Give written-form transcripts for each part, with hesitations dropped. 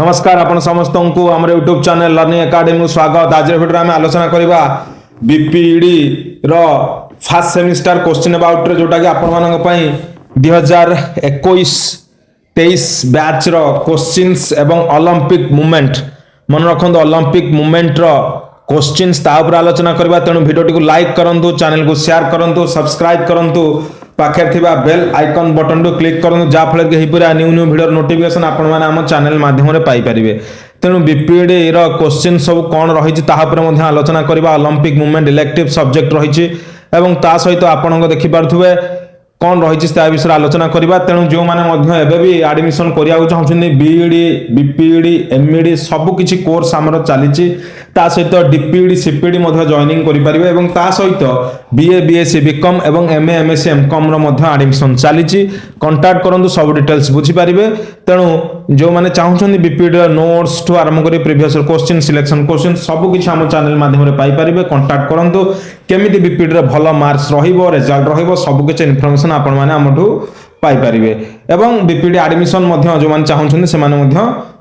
नमस्कार आपण समस्त को आम यूट्यूब चैनल लर्निंग एकेडमी स्वागत। आज वीडियो आम आलोचना करवा बीपीडी रो फर्स्ट सेमिस्टर क्वेश्चन अबाउट रे जोटा कि आपण मानक पई 2021-23 बैच रो क्वेश्चंस एवं ओलंपिक मूवमेंट मन रखंदो ओलंपिक मूवमेंट रो क्वेश्चंस ता ऊपर आलोचना करबा। तेणु वीडियो को लाइक करंतु, चैनल को शेयर करंतु, सब्सक्राइब करंतु, पाखे थिबा बेल आइकन बटन को क्लिक करंतु जा फल के हिपुरा न्यू न्यू वीडियो नोटिफिकेशन आपण माने हम चैनल माध्यम रे पाई परिबे। तेणु बीपीडी रो क्वेश्चन सब कोन रहिछि ताहा पर मध्ये आलोचना करबा। ओलंपिक मूवमेंट इलेक्टिव सब्जेक्ट रहिछि एवं ता सहित आपण को देखि पारथुबे कौन रही विषय आलोचना करवा। तेणु जो मैंने एबी एडमिशन करिया चाहते बीईडी बीपीडी एमईडी सबकि कोर्स आमर चली सहित डीपीडी सीपीडी जॉइनिंग करें और ता सहित बीए बीएससी बीकॉम एवं एमए एमएससी एमकॉम एडमिशन चली। कांटेक्ट करूँ सब डिटेल्स बुझीपारे। तेणु जो मैंने चाहते बीपीडी नोट्स ठू आरंभ कर प्रीवियस क्वेश्चन सिलेक्शन क्वेश्चन सबकि आम चैनल माध्यम पाइपर। कांटेक्ट करूँ केमी बीपीडी भल मार्क्स रिजल्ट सबकि इनफर्मेशन आपण माने हमठू पाई परिबे एवं बीपीडी एडमिशन जो माने चाहउछन से माने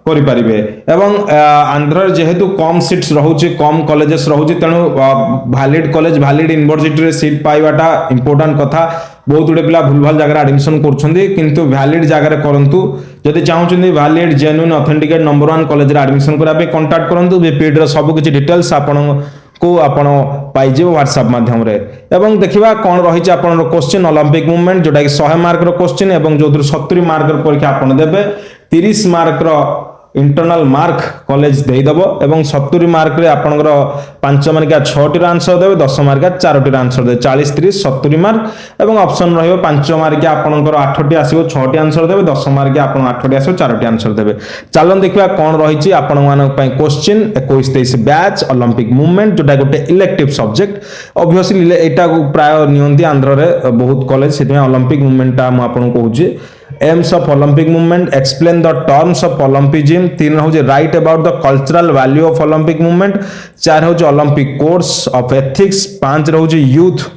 करि परिबे। एवं आंध्र जेहेतु कम सीट्स रहउची कम कॉलेजेस रहउची तेणु वैलिड कॉलेज वैलिड यूनिवर्सिटी रे सीट पाइबाटा इंपोर्टेंट कथा। बहुत गुडे पिला भूल भाल जगह एडमिशन करछन्ती किंतु वैलिड जगह रे करंतु। जदि चाहउछन्ती valid genuine authenticate number 1 college रे एडमिशन कराबे कांटेक्ट करंतु। बीपीडी रो सब किछि डिटेल्स आपण को आपण पाइजे व्हाट्सएप माध्यम रे। एवं देखिबा कोन रही छै आपण क्वेश्चन ओलंपिक मूवमेंट जोटा कि 100 मार्क रो क्वेश्चन एवं जो 70 मार्क रो परीक्षा आपण देबे। 30 मार्क रो इंटरनल मार्क कॉलेज दे दबो एवं 70 मार्क रे आपनकर 5 मार्क 6टी आंसर देबे, 10 मार्क 4टी आंसर दे 40 30 70 मार्क एवं ऑप्शन रहइबो 5 मार्क आपनकर 8टी आसीबो 6टी आंसर देबे, 10 मार्क आपन 8टी आसीबो 4टी आंसर देबे। चलन देखिबा कोन रही छै आपन मानक पई क्वेश्चन 21-23 बैच ओलंपिक मूवमेंट जोटा गोटे इलेक्टिव सब्जेक्ट। ऑब्वियसली एटा को प्राय नियंती आंध्र रे बहुत कॉलेज सेति ओलंपिक मूवमेंट ता हम आपन कहूची। Aims of Olympic movement explain the terms of Olympism. 3 हो write about the cultural value of Olympic movement. 4 हो ओलंपिक कोर्स ऑफ एथिक्स। 5 हो यूथ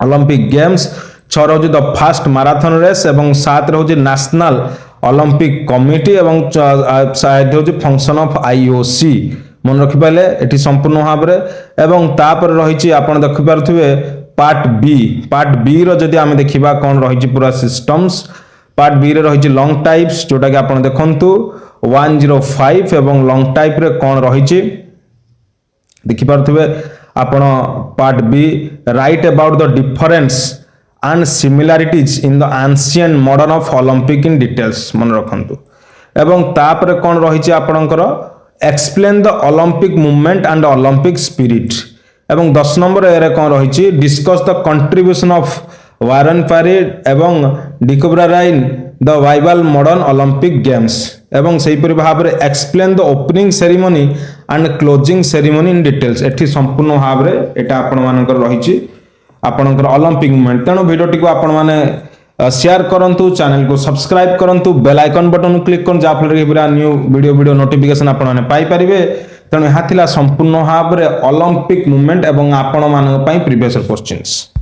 ओलंपिक गेम्स। 6 हो द फास्ट मैराथन रेस एवं 7 हो नेशनल ओलंपिक कमिटी एवं 7 हो function of IOC. मन रखि पाले एठी संपूर्ण भाव रे एवं तापर रही आपण देखि पारथुबे पार्ट बी रो जदि आमे देखिबा कोन रही पूरा सिस्टम्स। पार्ट बी रे रही लॉन्ग टाइप्स जोटा कि आपण देखंतु 105 एवं लॉन्ग टाइप रे कोन रही देखि पारथुबे आपण part B write about the difference and similarities in the ancient modern of Olympic in details मन रखंतु। एवं तापर कोन रही आपणकर explain the Olympic movement and Olympic spirit. एवं 10 नंबर एरे कोन रही discuss the contribution of baron Pierre एवं de Coubertin the revival modern Olympic games. एवं सही परि भाव रे explain the opening ceremony and closing ceremony in details. एठी संपूर्ण भाव रे एटा आपण मानकर रही आपणकर ओलंपिक मूवमेंट। तेणु वीडियो टी को आपण माने शेयर करंतु, चैनल को सब्सक्राइब करंतु, बेल आइकन बटन क्लिक करन जा फल के पूरा न्यू वीडियो नोटिफिकेशन आपण माने पाई परिबे। तेणु यहाँ संपूर्ण भाव में ओलंपिक मूवमेंट एवं आपण मान प्रीवियस क्वेश्चंस।